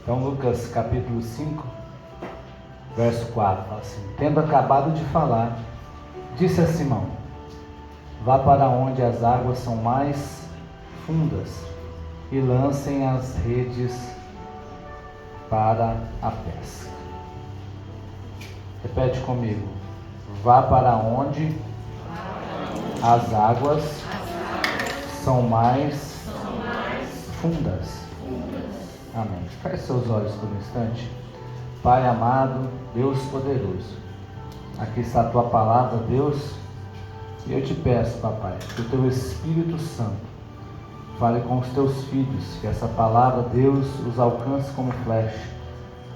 Então, Lucas capítulo 5, verso 4, fala assim: tendo acabado de falar, disse a Simão: vá para onde as águas são mais fundas e lancem as redes para a pesca. Repete comigo: vá para onde as águas são mais fundas. Amém. Feche seus olhos por um instante. Pai amado, Deus poderoso, aqui está a tua palavra, Deus, e eu te peço, papai, que o teu Espírito Santo fale com os teus filhos, que essa palavra, Deus, os alcance como flecha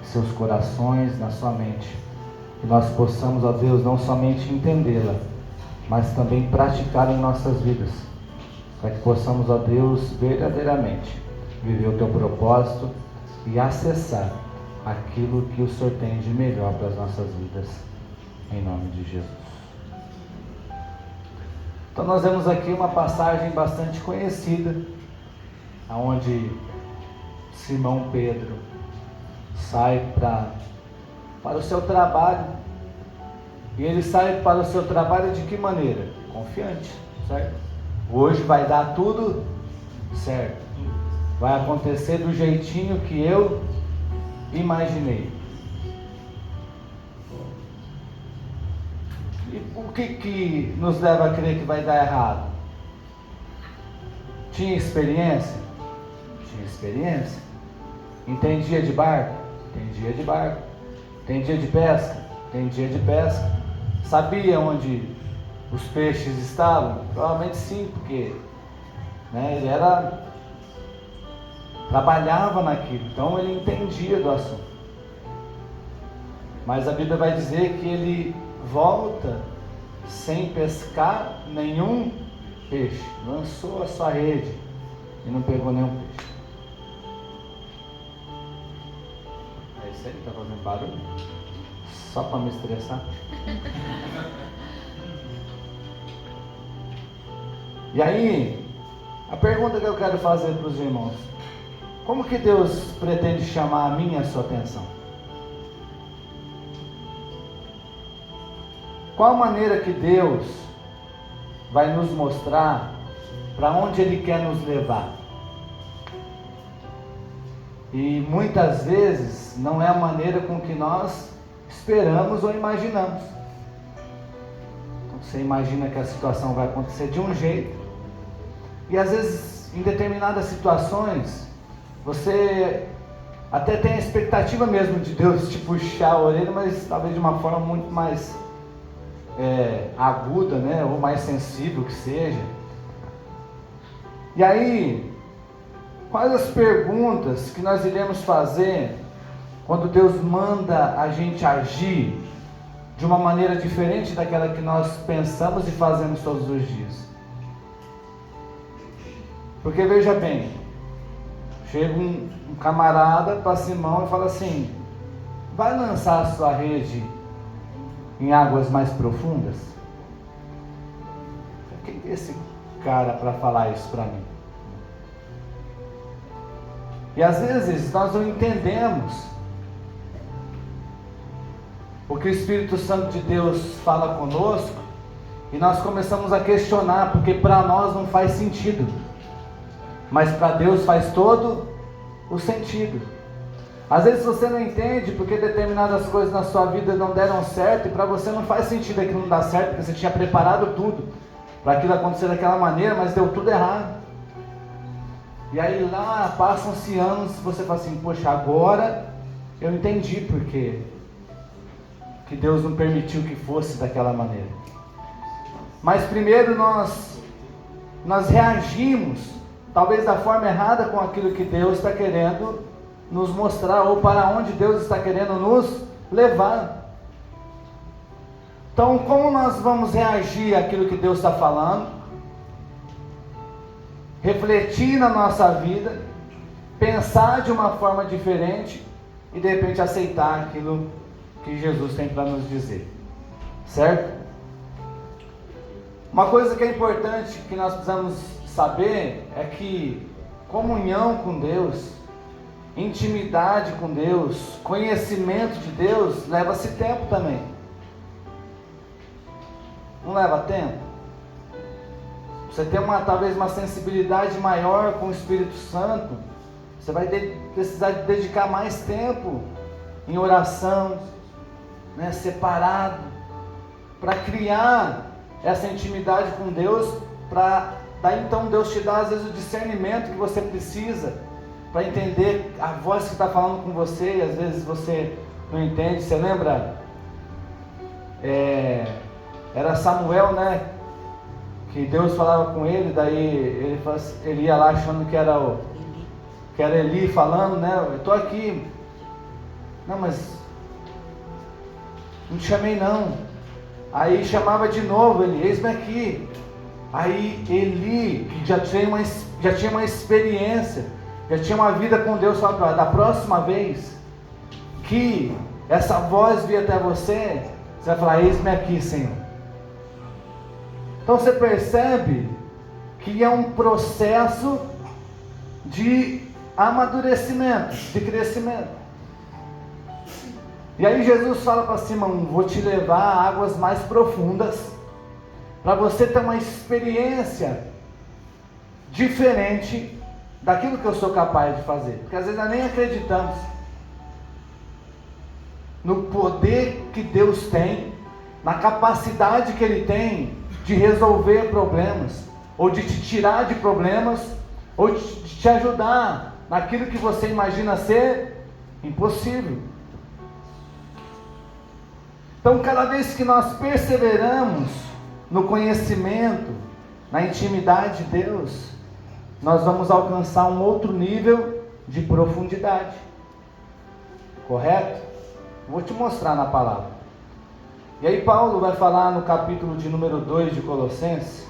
em seus corações, na sua mente, que nós possamos, ó Deus, não somente entendê-la, mas também praticar em nossas vidas, para que possamos, ó Deus, verdadeiramente viver o teu propósito e acessar aquilo que o Senhor tem de melhor para as nossas vidas, em nome de Jesus. Então nós vemos aqui uma passagem bastante conhecida, onde Simão Pedro sai para o seu trabalho, e ele sai para o seu trabalho de que maneira? Confiante, certo? Hoje vai dar tudo certo, vai acontecer do jeitinho que eu imaginei. E o que nos leva a crer que vai dar errado? Tinha experiência? Tinha experiência. Entendia de barco? Entendia de barco. Entendia de pesca? Entendia de pesca. Sabia onde os peixes estavam? Provavelmente sim, porque ele trabalhava naquilo, então ele entendia do assunto. Mas a Bíblia vai dizer que ele volta sem pescar nenhum peixe, lançou a sua rede e não pegou nenhum peixe. É isso aí, tá fazendo barulho? Só para me estressar? E aí, a pergunta que eu quero fazer para os irmãos: como que Deus pretende chamar a minha e a sua atenção? Qual a maneira que Deus vai nos mostrar para onde Ele quer nos levar? E muitas vezes não é a maneira com que nós esperamos ou imaginamos. Então, você imagina que a situação vai acontecer de um jeito, e às vezes em determinadas situações você até tem a expectativa mesmo de Deus te puxar a orelha, mas talvez de uma forma muito mais aguda, ou mais sensível que seja. E aí, quais as perguntas que nós iremos fazer quando Deus manda a gente agir de uma maneira diferente daquela que nós pensamos e fazemos todos os dias? Porque veja bem, chega um camarada para Simão e fala assim: vai lançar a sua rede em águas mais profundas? Quem é esse cara para falar isso para mim? E às vezes nós não entendemos o que o Espírito Santo de Deus fala conosco, e nós começamos a questionar, porque para nós não faz sentido, mas para Deus faz todo o sentido. Às vezes você não entende porque determinadas coisas na sua vida não deram certo, e para você não faz sentido aquilo não dar certo, porque você tinha preparado tudo para aquilo acontecer daquela maneira, mas deu tudo errado. E aí lá passam-se anos, você fala assim: poxa, agora eu entendi porque que Deus não permitiu que fosse daquela maneira. Mas primeiro nós reagimos, talvez da forma errada, com aquilo que Deus está querendo nos mostrar, ou para onde Deus está querendo nos levar. Então, como nós vamos reagir àquilo que Deus está falando? Refletir na nossa vida, pensar de uma forma diferente e de repente aceitar aquilo que Jesus tem para nos dizer, certo? Uma coisa que é importante, que nós precisamos saber, é que comunhão com Deus intimidade com Deus, conhecimento de Deus, leva-se tempo também. Não leva tempo? Você tem talvez uma sensibilidade maior com o Espírito Santo, você vai precisar de dedicar mais tempo em oração, né, separado, para criar essa intimidade com Deus, para daí então Deus te dá às vezes o discernimento que você precisa, para entender a voz que está falando com você, e às vezes você não entende. Você lembra? Era Samuel, né? Que Deus falava com ele, daí ele ia lá achando que era Eli falando, né? Eu estou aqui. Não, mas não te chamei não. Aí chamava de novo ele, eis-me aqui. Aí Eli, que já tinha uma experiência, já tinha uma vida com Deus, falava: da próxima vez que essa voz vir até você, você vai falar: eis-me aqui, Senhor. Então você percebe que é um processo de amadurecimento, de crescimento. E aí Jesus fala para Simão: vou te levar a águas mais profundas, para você ter uma experiência diferente daquilo que eu sou capaz de fazer. Porque às vezes nós nem acreditamos no poder que Deus tem, na capacidade que Ele tem de resolver problemas, ou de te tirar de problemas, ou de te ajudar naquilo que você imagina ser impossível. Então, cada vez que nós perseveramos no conhecimento, na intimidade de Deus, nós vamos alcançar um outro nível de profundidade. Correto? Vou te mostrar na palavra. E aí Paulo vai falar no capítulo de número 2 de Colossenses.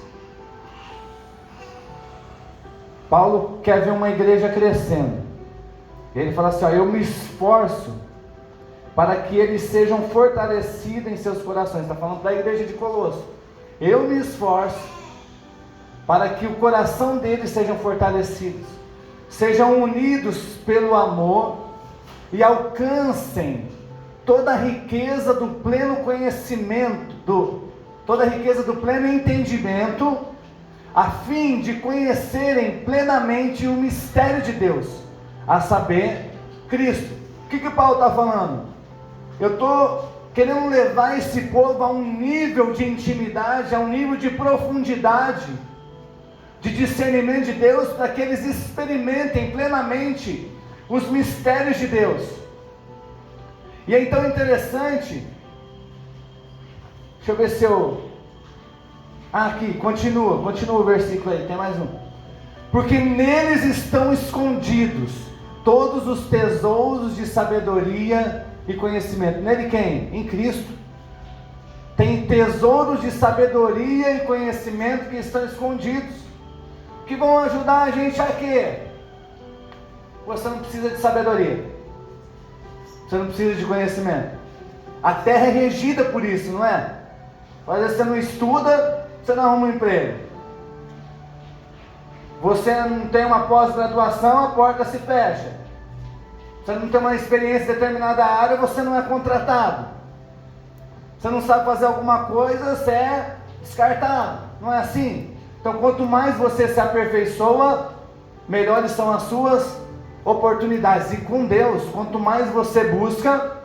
Paulo quer ver uma igreja crescendo. Ele fala assim: eu me esforço para que eles sejam fortalecidos em seus corações. Está falando da igreja de Colosso. Eu me esforço para que o coração deles sejam fortalecidos, sejam unidos pelo amor e alcancem toda a riqueza do pleno conhecimento, toda a riqueza do pleno entendimento, a fim de conhecerem plenamente o mistério de Deus, a saber, Cristo. O que Paulo está falando? Eu estou querendo levar esse povo a um nível de intimidade, a um nível de profundidade, de discernimento de Deus, para que eles experimentem plenamente os mistérios de Deus. E é então interessante, deixa eu ver se eu... aqui, continua o versículo aí, tem mais um. Porque neles estão escondidos todos os tesouros de sabedoria e conhecimento. Nele quem? Em Cristo. Tem tesouros de sabedoria e conhecimento que estão escondidos, que vão ajudar a gente a quê? Você não precisa de sabedoria, você não precisa de conhecimento. A terra é regida por isso, não é? Às vezes você não estuda, você não arruma um emprego. Você não tem uma pós-graduação, a porta se fecha. Você não tem uma experiência em determinada área, você não é contratado. Você não sabe fazer alguma coisa, você é descartado. Não é assim? Então, quanto mais você se aperfeiçoa, melhores são as suas oportunidades. E com Deus, quanto mais você busca,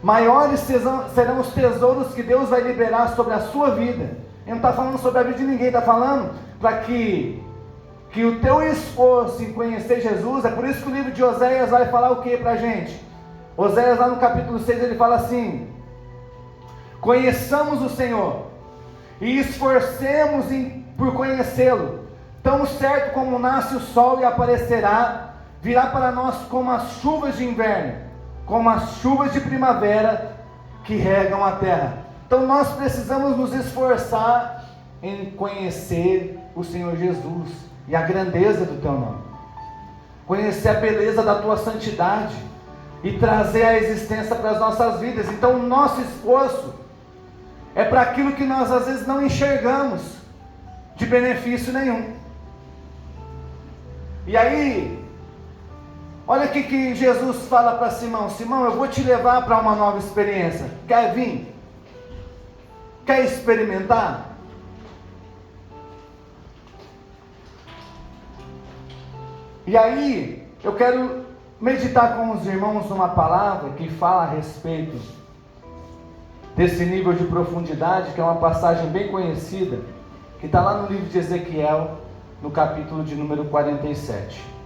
maiores serão os tesouros que Deus vai liberar sobre a sua vida. Ele não está falando sobre a vida de ninguém, está falando para que o teu esforço em conhecer Jesus. É por isso que o livro de Oséias vai falar o que para a gente? Oséias lá no capítulo 6 ele fala assim: conheçamos o Senhor e esforcemos por conhecê-lo, tão certo como nasce o sol e aparecerá, virá para nós como as chuvas de inverno, como as chuvas de primavera que regam a terra. Então nós precisamos nos esforçar em conhecer o Senhor Jesus e a grandeza do teu nome, conhecer a beleza da tua santidade e trazer a existência para as nossas vidas. Então o nosso esforço é para aquilo que nós às vezes não enxergamos de benefício nenhum. E aí Olha o que Jesus fala para Simão: Simão, eu vou te levar para uma nova experiência. Quer vir? Quer experimentar? E aí, eu quero meditar com os irmãos uma palavra que fala a respeito desse nível de profundidade, que é uma passagem bem conhecida, que está lá no livro de Ezequiel, no capítulo de número 47.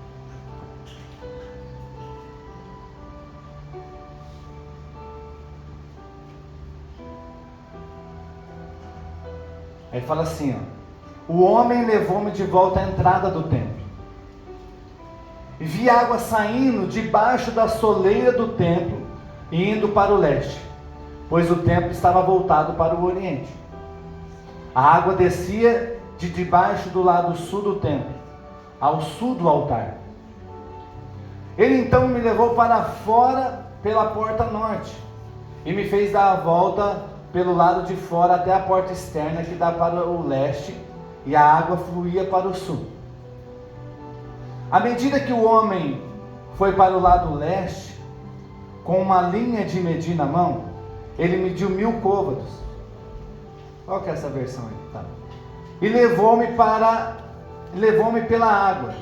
Aí fala assim, ó: o homem levou-me de volta à entrada do templo, e vi água saindo debaixo da soleira do templo e indo para o leste, pois o templo estava voltado para o oriente. A água descia de debaixo do lado sul do templo, ao sul do altar. Ele então me levou para fora pela porta norte, e me fez dar a volta pelo lado de fora até a porta externa que dá para o leste, e a água fluía para o sul. À medida que o homem foi para o lado leste, com uma linha de medir na mão, ele mediu 1000 côvados. Qual que é essa versão aí? Tá. E levou-me pela água,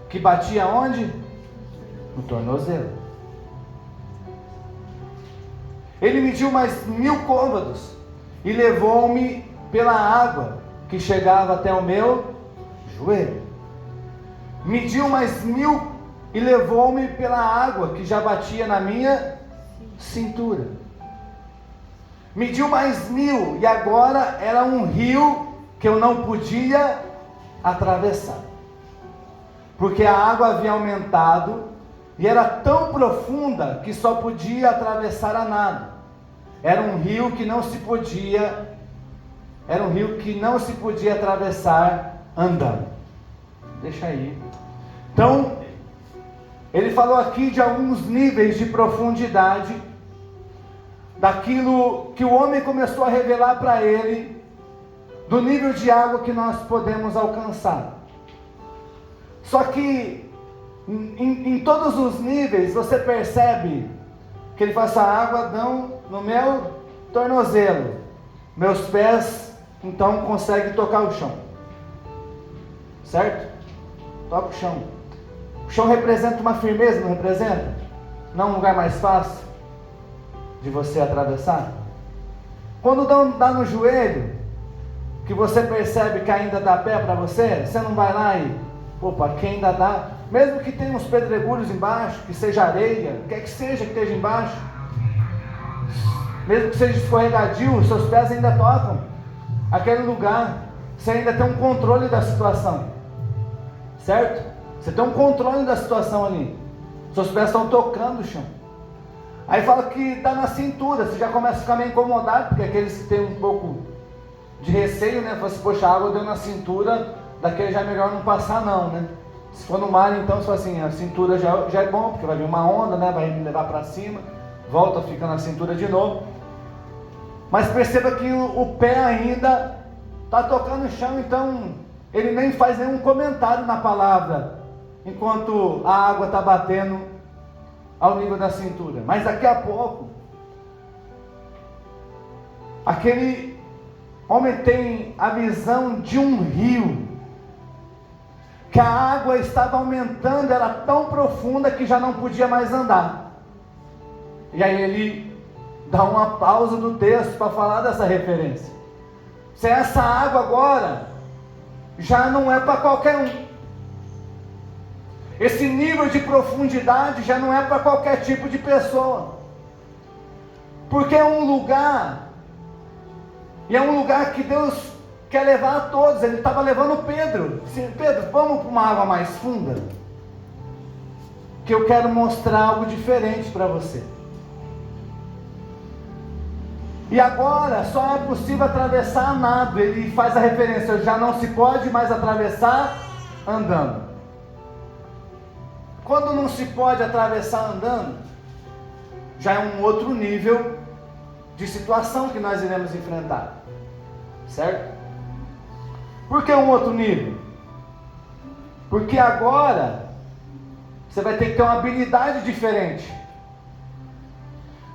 que batia onde? No tornozelo. Ele mediu mais 1000 côvados, e levou-me pela água, que chegava até o meu joelho. Mediu mais 1000 e levou-me pela água, que já batia na minha cintura. Mediu mais 1000 e agora era um rio que eu não podia atravessar, porque a água havia aumentado e era tão profunda que só podia atravessar a nado. Era um rio que não se podia atravessar andando. Deixa aí. Então, ele falou aqui de alguns níveis de profundidade, daquilo que o homem começou a revelar para ele, do nível de água que nós podemos alcançar. Só que, em todos os níveis, você percebe que ele fala: essa água dão no meu tornozelo, meus pés então conseguem tocar o chão, certo? Toca o chão. O chão representa uma firmeza, não representa? Não um lugar mais fácil de você atravessar? Quando dá no joelho, que você percebe que ainda dá pé para você, você não vai lá e, opa, aqui ainda dá, mesmo que tenha uns pedregulhos embaixo, que seja areia, quer que seja que esteja embaixo, mesmo que seja escorregadio, os seus pés ainda tocam aquele lugar, você ainda tem um controle da situação, certo? Você tem um controle da situação ali, seus pés estão tocando o chão. Aí fala que dá na cintura, você já começa a ficar meio incomodado, porque aqueles que tem um pouco de receio, né? Fala assim: poxa, a água deu na cintura, daquele já é melhor não passar não, né? Se for no mar, então, se for assim, a cintura já é bom, porque vai vir uma onda, né? Vai me levar para cima, volta, fica na cintura de novo. Mas perceba que o pé ainda está tocando o chão, então ele nem faz nenhum comentário na palavra, enquanto a água está batendo ao nível da cintura. Mas daqui a pouco, aquele homem tem a visão de um rio, que a água estava aumentando, era tão profunda que já não podia mais andar. E aí ele dá uma pausa no texto para falar dessa referência. Se essa água agora já não é para qualquer um. Esse nível de profundidade já não é para qualquer tipo de pessoa, porque é um lugar, e é um lugar que Deus quer levar a todos. Ele estava levando Pedro. Pedro, vamos para uma água mais funda, que eu quero mostrar algo diferente para você. E agora só é possível atravessar a nado. Ele faz a referência: já não se pode mais atravessar andando. Quando não se pode atravessar andando, já é um outro nível de situação que nós iremos enfrentar, certo? Por que um outro nível? Porque agora, Você vai ter que ter uma habilidade diferente.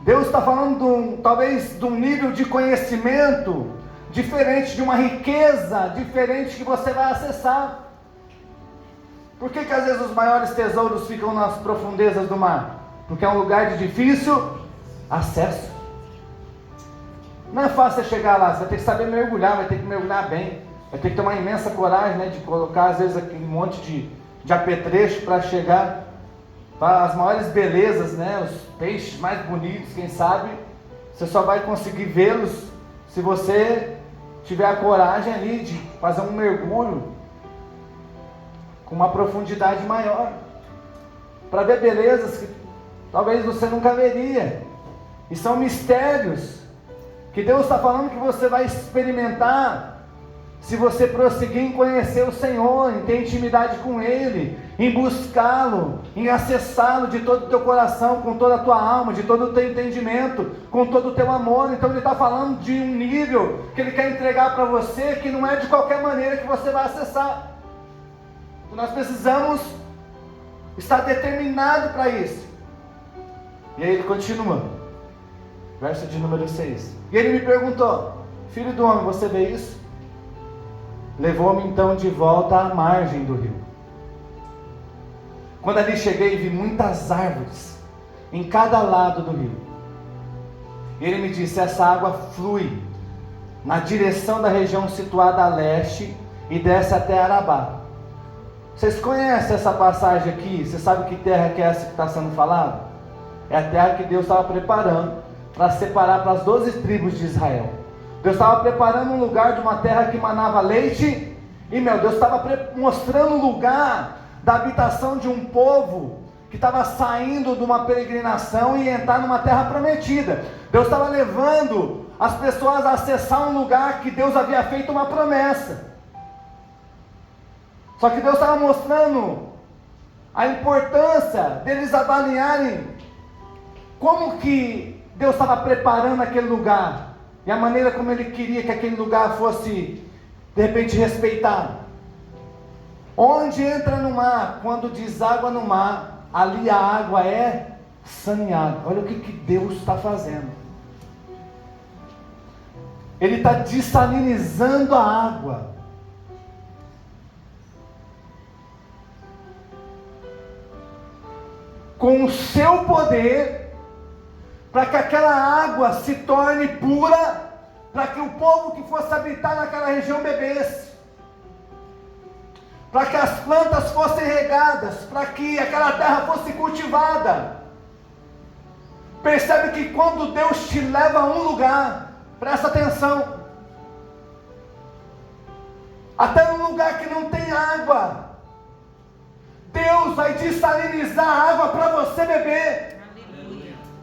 Deus está falando talvez de um nível de conhecimento diferente, de uma riqueza diferente que você vai acessar. Por que às vezes os maiores tesouros ficam nas profundezas do mar? Porque é um lugar de difícil acesso. Não é fácil você chegar lá, você vai ter que saber mergulhar, vai ter que mergulhar bem, vai ter que ter uma imensa coragem, né, de colocar às vezes aquele monte de apetrecho para chegar para as maiores belezas, né, os peixes mais bonitos, quem sabe, você só vai conseguir vê-los se você tiver a coragem ali de fazer um mergulho com uma profundidade maior, para ver belezas que talvez você nunca veria, e são mistérios que Deus está falando que você vai experimentar se você prosseguir em conhecer o Senhor, em ter intimidade com Ele, em buscá-lo, em acessá-lo de todo o teu coração, com toda a tua alma, de todo o teu entendimento, com todo o teu amor. Então Ele está falando de um nível que Ele quer entregar para você, que não é de qualquer maneira que você vai acessar. Nós precisamos estar determinados para isso. E aí Ele continua, verso de número 6. E Ele me perguntou: filho do homem, você vê isso? Levou-me então de volta à margem do rio. Quando ali cheguei, vi muitas árvores em cada lado do rio. Ele me disse: essa água flui na direção da região situada a leste e desce até Arabá. Vocês conhecem essa passagem aqui? Você sabe que terra que é essa que está sendo falada? É a terra que Deus estava preparando para separar para as 12 tribos de Israel. Deus estava preparando um lugar de uma terra que manava leite e mel. Deus estava mostrando um lugar da habitação de um povo que estava saindo de uma peregrinação e entrar numa terra prometida. Deus estava levando as pessoas a acessar um lugar que Deus havia feito uma promessa. Só que Deus estava mostrando a importância deles avaliarem como que Deus estava preparando aquele lugar e a maneira como Ele queria que aquele lugar fosse de repente respeitado. Onde entra no mar, quando deságua no mar, ali a água é saneada. Olha o que Deus está fazendo. Ele está dessalinizando a água. Com o seu poder, para que aquela água se torne pura, para que o povo que fosse habitar naquela região bebesse, para que as plantas fossem regadas, para que aquela terra fosse cultivada. Percebe que quando Deus te leva a um lugar, presta atenção, até um lugar que não tem água, Deus vai dessalinizar a água para você beber.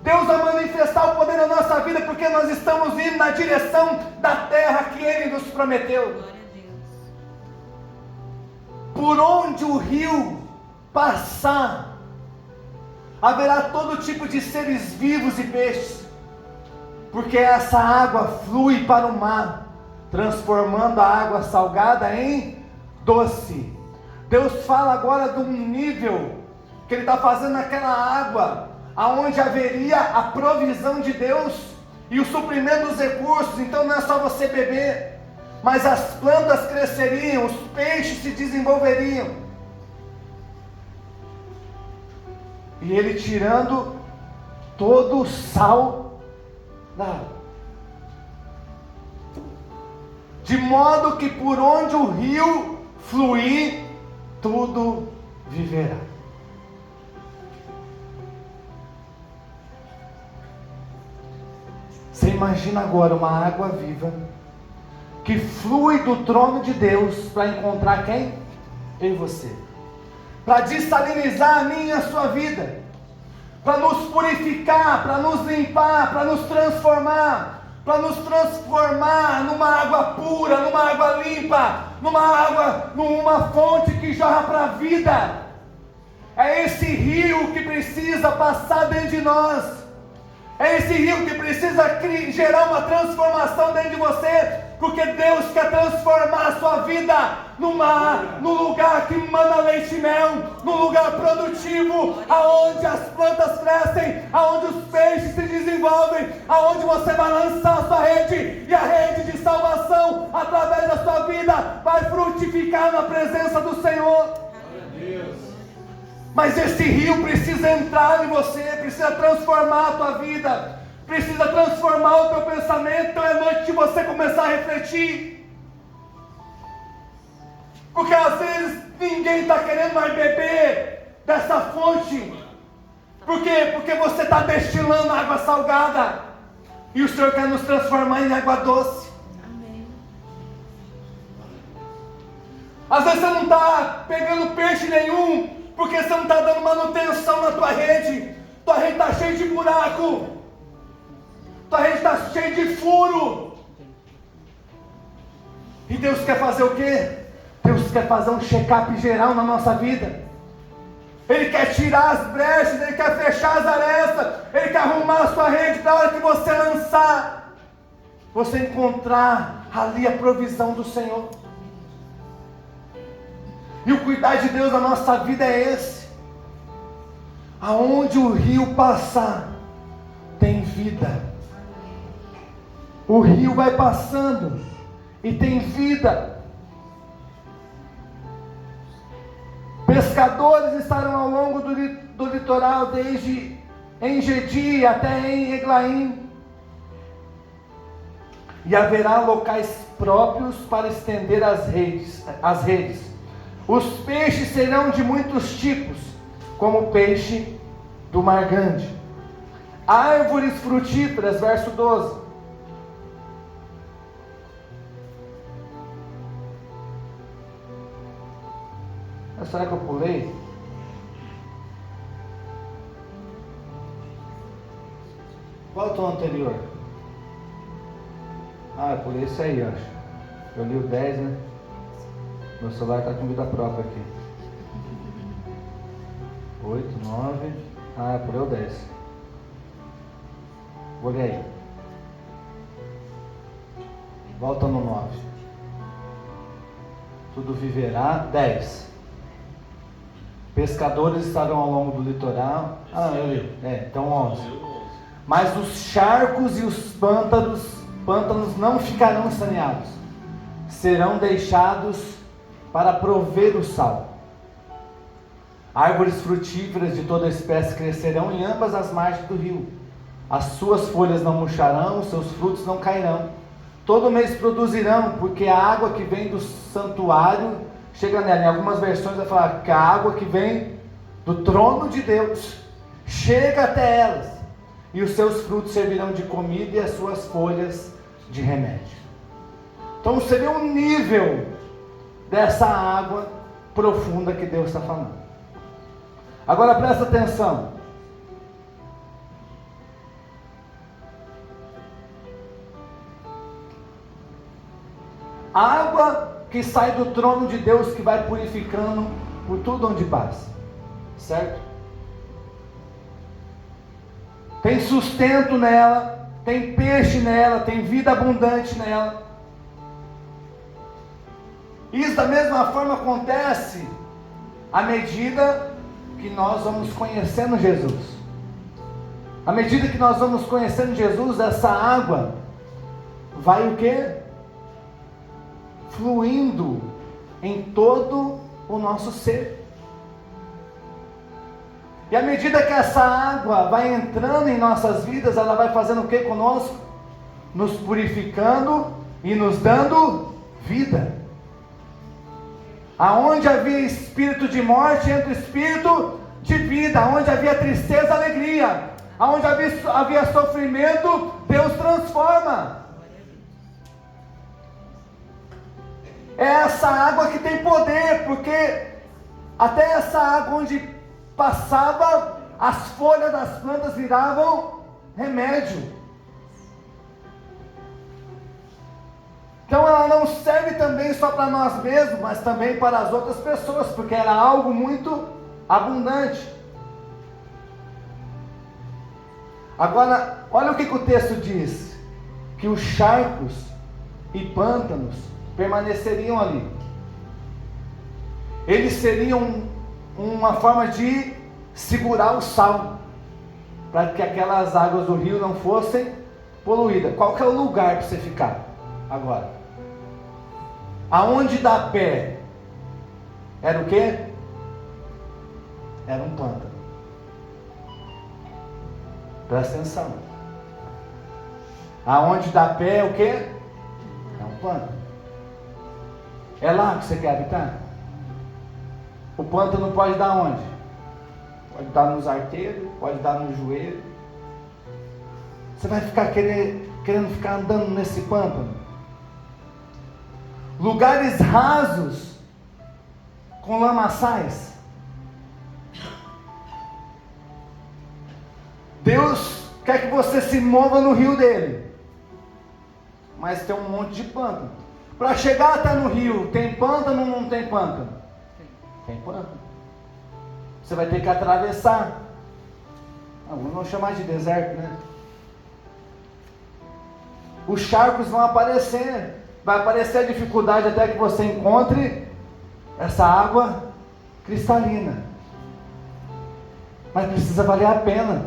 Deus vai manifestar o poder na nossa vida, porque nós estamos indo na direção da terra que Ele nos prometeu. Por onde o rio passar, haverá todo tipo de seres vivos e peixes, porque essa água flui para o mar, transformando a água salgada em doce. Deus fala agora de um nível que Ele está fazendo naquela água, aonde haveria a provisão de Deus e o suprimento dos recursos. Então não é só você beber, mas as plantas cresceriam, os peixes se desenvolveriam. E Ele tirando todo o sal da água, de modo que por onde o rio fluir, tudo viverá. Você imagina agora uma água viva que flui do trono de Deus para encontrar quem? Eu e você. Para dessalinizar a minha e a sua vida, para nos purificar, para nos limpar, para nos transformar numa água pura, numa água limpa, numa fonte que jorra para a vida. É esse rio que precisa passar dentro de nós. É esse rio que precisa gerar uma transformação dentro de você, Porque Deus quer transformar a sua vida num lugar que mana leite e mel, num lugar produtivo, aonde as plantas crescem, aonde os peixes se desenvolvem, aonde você vai lançar a sua rede, e a rede de salvação, através da sua vida, vai frutificar na presença do Senhor. Mas esse rio precisa entrar em você, precisa transformar a tua vida, precisa transformar o teu pensamento. Então é noite de você começar a refletir, porque às vezes ninguém está querendo mais beber dessa fonte. Por quê? Porque você está destilando água salgada, e o Senhor quer nos transformar em água doce. Às vezes você não está pegando peixe nenhum, porque você não está dando manutenção na tua rede está cheia de buraco, tua rede está cheia de furo. E Deus quer fazer o quê? Deus quer fazer um check-up geral na nossa vida. Ele quer tirar as brechas, Ele quer fechar as arestas, Ele quer arrumar a sua rede para a hora que você lançar, você encontrar ali a provisão do Senhor. E o cuidar de Deus na nossa vida é esse. Aonde o rio passar, tem vida. O rio vai passando e tem vida. Pescadores estarão ao longo do litoral, desde Engedi até em Eglaim. E haverá locais próprios para estender as redes. Os peixes serão de muitos tipos, como o peixe do mar grande. Árvores frutíferas, verso 12. Será que eu pulei? Qual é o tom anterior? Eu pulei esse aí, acho. Eu li o 10, né? Meu celular está com vida própria aqui. 8, 9. Pulei o 10. Vou ler aí. Volta no 9. Tudo viverá. 10. Pescadores estarão ao longo do litoral. Eu li. Então 11. Mas os charcos e os pântanos não ficarão saneados. Serão deixados para prover o sal. Árvores frutíferas de toda espécie crescerão em ambas as margens do rio. As suas folhas não murcharão, os seus frutos não cairão. Todo mês produzirão, porque a água que vem do santuário chega nela. Em algumas versões vai falar que a água que vem do trono de Deus chega até elas. E os seus frutos servirão de comida e as suas folhas de remédio. Então seria um nível dessa água profunda que Deus está falando. Agora presta atenção. A água que sai do trono de Deus, que vai purificando por tudo onde passa, certo? Tem sustento nela, tem peixe nela, tem vida abundante nela. Isso da mesma forma acontece à medida que nós vamos conhecendo Jesus. À medida que nós vamos conhecendo Jesus, essa água vai o quê? Fluindo em todo o nosso ser. E à medida que essa água vai entrando em nossas vidas, ela vai fazendo o que conosco? Nos purificando e nos dando vida. Aonde havia espírito de morte, entra o espírito de vida. Aonde havia tristeza, alegria. Aonde havia sofrimento, Deus transforma. É essa água que tem poder, porque até essa água onde passava, as folhas das plantas viravam remédio. Então ela não serve também só para nós mesmos, mas também para as outras pessoas, porque era algo muito abundante. Agora, olha o que o texto diz: que os charcos e pântanos permaneceriam ali. Eles seriam uma forma de segurar o sal, para que aquelas águas do rio não fossem poluídas. Qual que é o lugar para você ficar agora? Aonde dá pé? Era o quê? Era um pântano. Presta atenção. Aonde dá pé é o quê? É um pântano. É lá que você quer habitar? O pântano pode dar onde? Pode dar nos arteiros, pode dar no joelho. Você vai ficar querendo ficar andando nesse pântano? Lugares rasos, com lamaçais. Deus quer que você se mova no rio dele, mas tem um monte de pântano. Para chegar até no rio, tem pântano ou não tem pântano? Tem pântano. Você vai ter que atravessar. Vamos chamar de deserto, né? Os charcos vão aparecer. Vai aparecer a dificuldade até que você encontre essa água cristalina. Mas precisa valer a pena.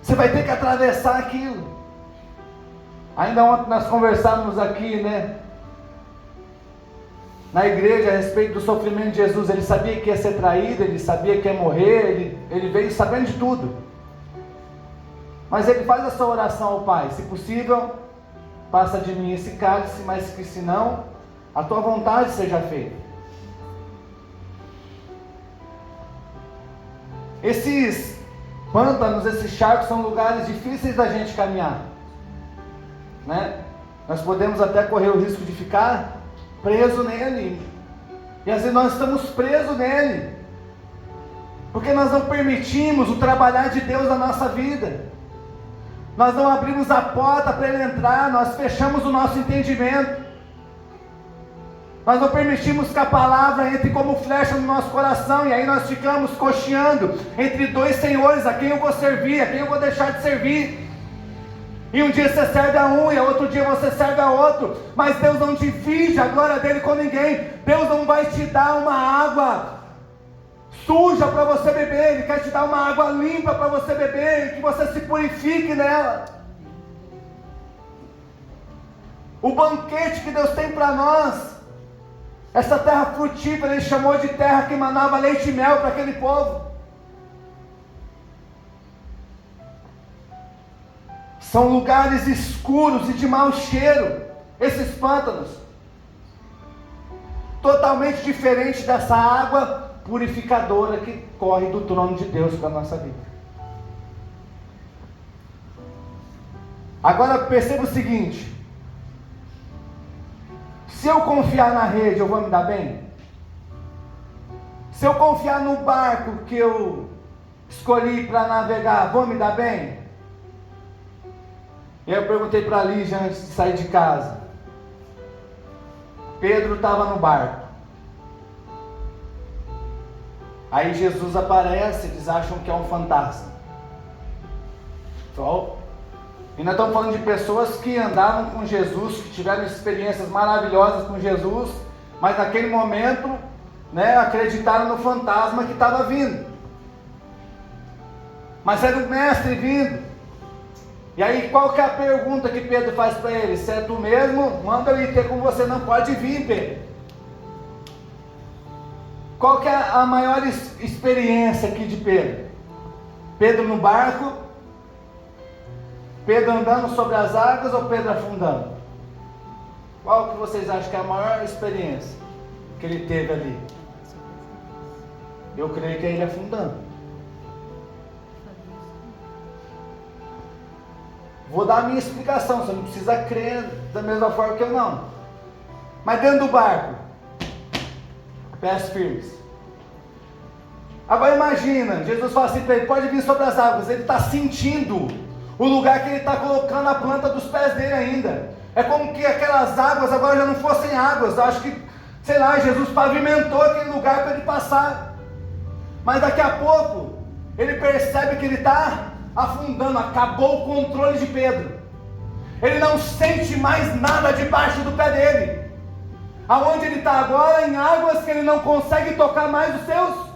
Você vai ter que atravessar aquilo. Ainda ontem nós conversávamos aqui, né? Na igreja a respeito do sofrimento de Jesus. Ele sabia que ia ser traído, ele sabia que ia morrer, ele veio sabendo de tudo. Mas ele faz essa oração ao Pai: se possível, passa de mim esse cálice, mas que se não, a tua vontade seja feita. Esses pântanos, esses charcos são lugares difíceis da gente caminhar, né? Nós podemos até correr o risco de ficar preso nele, e às vezes nós estamos presos nele, porque nós não permitimos o trabalhar de Deus na nossa vida, nós não abrimos a porta para ele entrar, nós fechamos o nosso entendimento, nós não permitimos que a palavra entre como flecha no nosso coração, e aí nós ficamos cocheando entre dois senhores: a quem eu vou servir, a quem eu vou deixar de servir. E um dia você serve a um, e outro dia você serve a outro. Mas Deus não divide a glória dele com ninguém. Deus não vai te dar uma água suja para você beber. Ele quer te dar uma água limpa para você beber, e que você se purifique nela. O banquete que Deus tem para nós, essa terra frutífera, Ele chamou de terra que emanava leite e mel para aquele povo. São lugares escuros e de mau cheiro, esses pântanos. Totalmente diferente dessa água purificadora que corre do trono de Deus para a nossa vida. Agora perceba o seguinte: se eu confiar na rede, eu vou me dar bem? Se eu confiar no barco que eu escolhi para navegar, vou me dar bem? E eu perguntei para a Lígia antes de sair de casa. Pedro estava no barco. Aí Jesus aparece, eles acham que é um fantasma. E nós estamos falando de pessoas que andaram com Jesus, que tiveram experiências maravilhosas com Jesus, mas naquele momento, né, acreditaram no fantasma que estava vindo. Mas era o mestre vindo. E aí qual que é a pergunta que Pedro faz para ele? Se é tu mesmo, manda eu ir ter com você, não pode vir, Pedro. Qual que é a maior experiência aqui de Pedro? Pedro no barco, Pedro andando sobre as águas ou Pedro afundando? Qual que vocês acham que é a maior experiência que ele teve ali? Eu creio que é ele afundando. Vou dar a minha explicação, você não precisa crer da mesma forma que eu não. Mas dentro do barco, pés firmes. Agora imagina, Jesus fala assim para ele: pode vir sobre as águas. Ele está sentindo o lugar que ele está colocando a planta dos pés dele ainda. É como que aquelas águas agora já não fossem águas. Eu acho que, sei lá, Jesus pavimentou aquele lugar para ele passar. Mas daqui a pouco, ele percebe que ele está afundando, acabou o controle de Pedro. Ele não sente mais nada debaixo do pé dele. Aonde ele está agora? Em águas que ele não consegue tocar mais os seus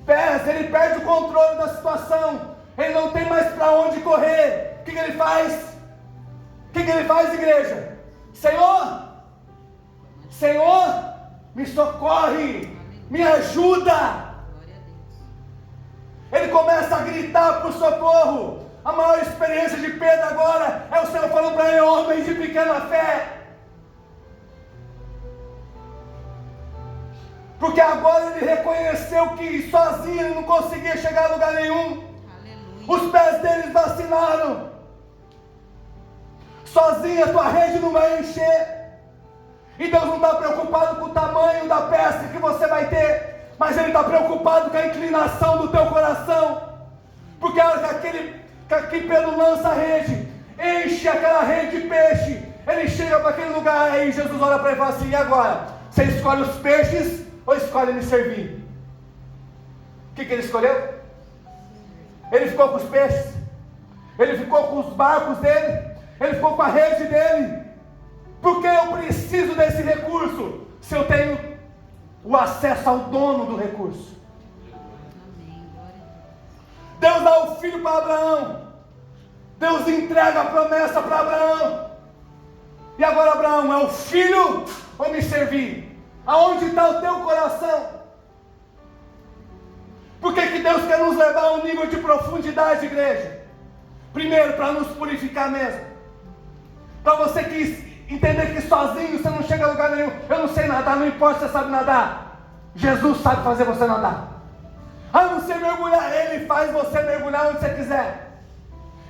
pés. Ele perde o controle da situação. Ele não tem mais para onde correr. O que ele faz? O que ele faz, igreja? Senhor, Senhor, me socorre, me ajuda. Ele começa a gritar por socorro. A maior experiência de Pedro agora é o Senhor falando para ele: homem de pequena fé. Porque agora ele reconheceu que sozinho ele não conseguia chegar a lugar nenhum. Os pés deles vacilaram. Sozinho a tua rede não vai encher. E Deus não está preocupado com o tamanho da pesca que você vai ter, mas Ele está preocupado com a inclinação do teu coração. Porque a hora que Pedro lança a rede, enche aquela rede de peixe, ele chega para aquele lugar, aí Jesus olha para ele e fala assim: e agora? Você escolhe os peixes ou escolhe me servir? O que ele escolheu? Ele ficou com os peixes, ele ficou com os barcos dele, ele ficou com a rede dele. Porque eu preciso desse recurso se eu tenho o acesso ao dono do recurso? Deus dá o filho para Abraão, Deus entrega a promessa para Abraão. E agora, Abraão, é o filho ou me servir? Aonde está o teu coração? Por que Deus quer nos levar a um nível de profundidade, igreja? Primeiro, para nos purificar mesmo. Para você que entender que sozinho você não chega a lugar nenhum. Eu não sei nadar, não importa se você sabe nadar. Jesus sabe fazer você nadar. Ah, não sei mergulhar, Ele faz você mergulhar onde você quiser.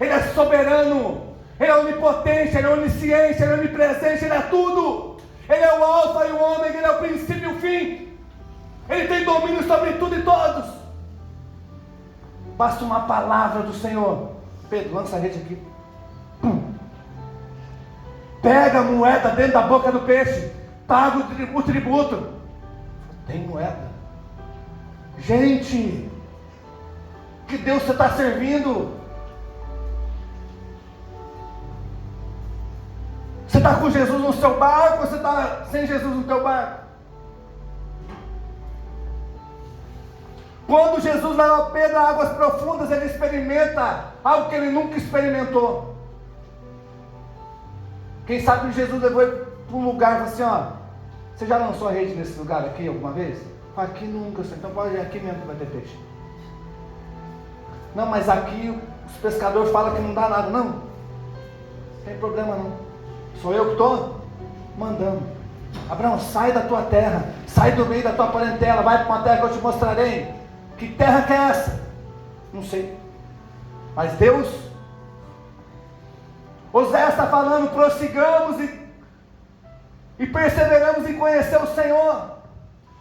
Ele é soberano, Ele é onipotente, Ele é onisciente, Ele é onipresente, Ele é tudo. Ele é o alfa e o ômega, Ele é o princípio e o fim. Ele tem domínio sobre tudo e todos. Basta uma palavra do Senhor. Pedro, lança a rede aqui. Pum. Pega a moeda dentro da boca do peixe, paga o tributo. Tem moeda? Gente, que Deus você está servindo? Você está com Jesus no seu barco ou você está sem Jesus no teu barco? Quando Jesus leva Pedro a águas profundas, ele experimenta algo que ele nunca experimentou. Quem sabe Jesus levou ele para um lugar e falou assim: ó, você já lançou a rede nesse lugar aqui alguma vez? Aqui nunca, então pode ir aqui mesmo que vai ter peixe. Não, mas aqui os pescadores falam que não dá nada. Não, não tem problema não. Sou eu que estou mandando. Abraão, sai da tua terra, sai do meio da tua parentela, vai para uma terra que eu te mostrarei. Que terra que é essa? Não sei. Mas Deus... Oséias está falando: prossigamos e perseveramos em conhecer o Senhor.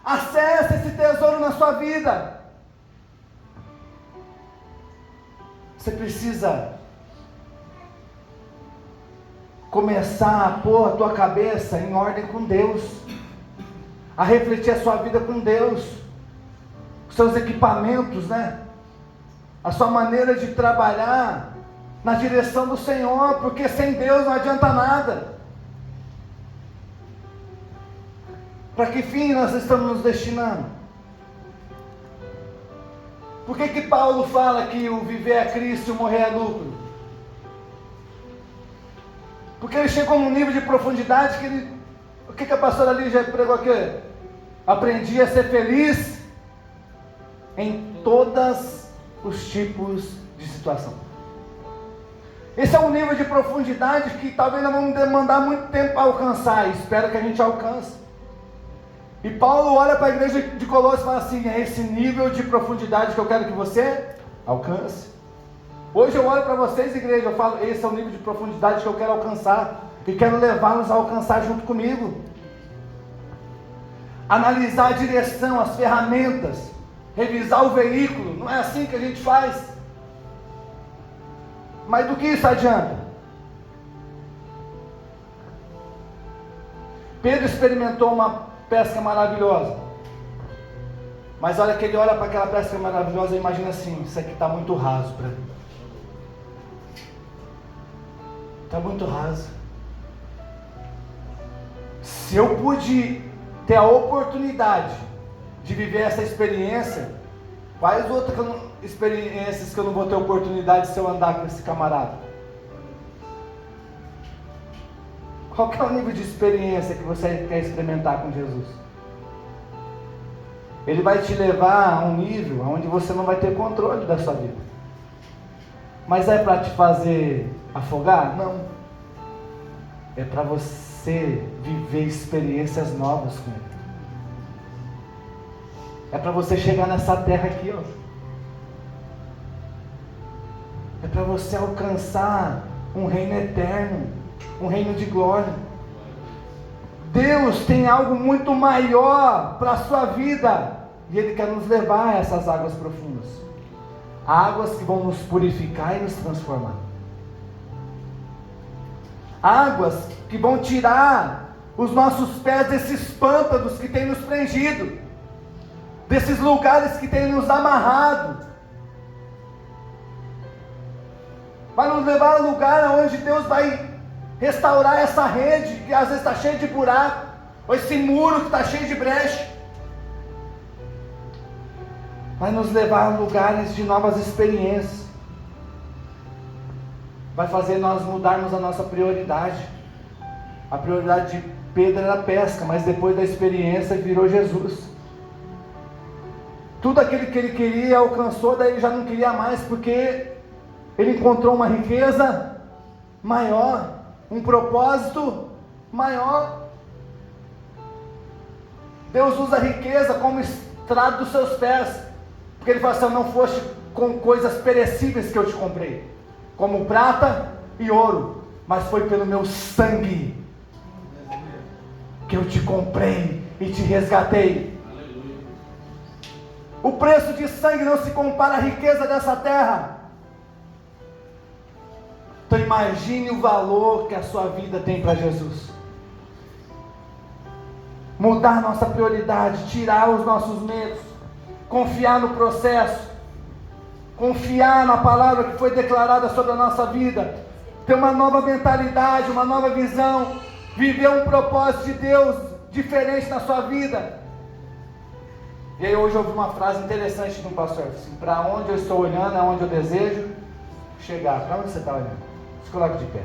Acesse esse tesouro na sua vida. Você precisa começar a pôr a tua cabeça em ordem com Deus, a refletir a sua vida com Deus, os seus equipamentos, né? A sua maneira de trabalhar na direção do Senhor, porque sem Deus não adianta nada. Para que fim nós estamos nos destinando? Por que Paulo fala que o viver é Cristo e o morrer é lucro? Porque ele chegou num nível de profundidade que ele... O que a pastora ali já pregou aqui? Aprendi a ser feliz em todos os tipos de situação. Esse é um nível de profundidade que talvez nós vamos demandar muito tempo para alcançar, e espero que a gente alcance. E Paulo olha para a igreja de Colossos e fala assim: é esse nível de profundidade que eu quero que você alcance. Hoje eu olho para vocês, igreja, eu falo: esse é o nível de profundidade que eu quero alcançar, e quero levá-los a alcançar junto comigo. Analisar a direção, as ferramentas, revisar o veículo. Não é assim que a gente faz. Mas do que isso adianta? Pedro experimentou uma pesca maravilhosa, mas olha que ele olha para aquela pesca maravilhosa e imagina assim: isso aqui está muito raso para mim. Está muito raso. Se eu pude ter a oportunidade de viver essa experiência, quais outras experiências que eu não vou ter oportunidade se eu andar com esse camarada? Qual que é o nível de experiência que você quer experimentar com Jesus? Ele vai te levar a um nível onde você não vai ter controle da sua vida. Mas é para te fazer afogar? Não. É para você viver experiências novas com Ele. É para você chegar nessa terra aqui, ó. É para você alcançar um reino eterno, um reino de glória. Deus tem algo muito maior para a sua vida, e Ele quer nos levar a essas águas profundas, águas que vão nos purificar e nos transformar, águas que vão tirar os nossos pés desses pântanos que tem nos prendido, desses lugares que tem nos amarrado, vai nos levar a um lugar onde Deus vai restaurar essa rede, que às vezes está cheia de buraco, ou esse muro que está cheio de brecha, vai nos levar a lugares de novas experiências, vai fazer nós mudarmos a nossa prioridade. A prioridade de Pedro era a pesca, mas depois da experiência virou Jesus. Tudo aquilo que ele queria alcançou, daí ele já não queria mais, porque ele encontrou uma riqueza maior, um propósito maior. Deus usa a riqueza como estrado dos seus pés, porque Ele fala assim: não foste com coisas perecíveis que eu te comprei, como prata e ouro, mas foi pelo meu sangue que eu te comprei e te resgatei. O preço de sangue não se compara à riqueza dessa terra. Então imagine o valor que a sua vida tem para Jesus. Mudar nossa prioridade, tirar os nossos medos, confiar no processo, confiar na palavra que foi declarada sobre a nossa vida, ter uma nova mentalidade, uma nova visão, viver um propósito de Deus diferente na sua vida. E aí hoje eu ouvi uma frase interessante de um pastor, assim: para onde eu estou olhando é onde eu desejo chegar. Para onde você está olhando? Se coloque de pé.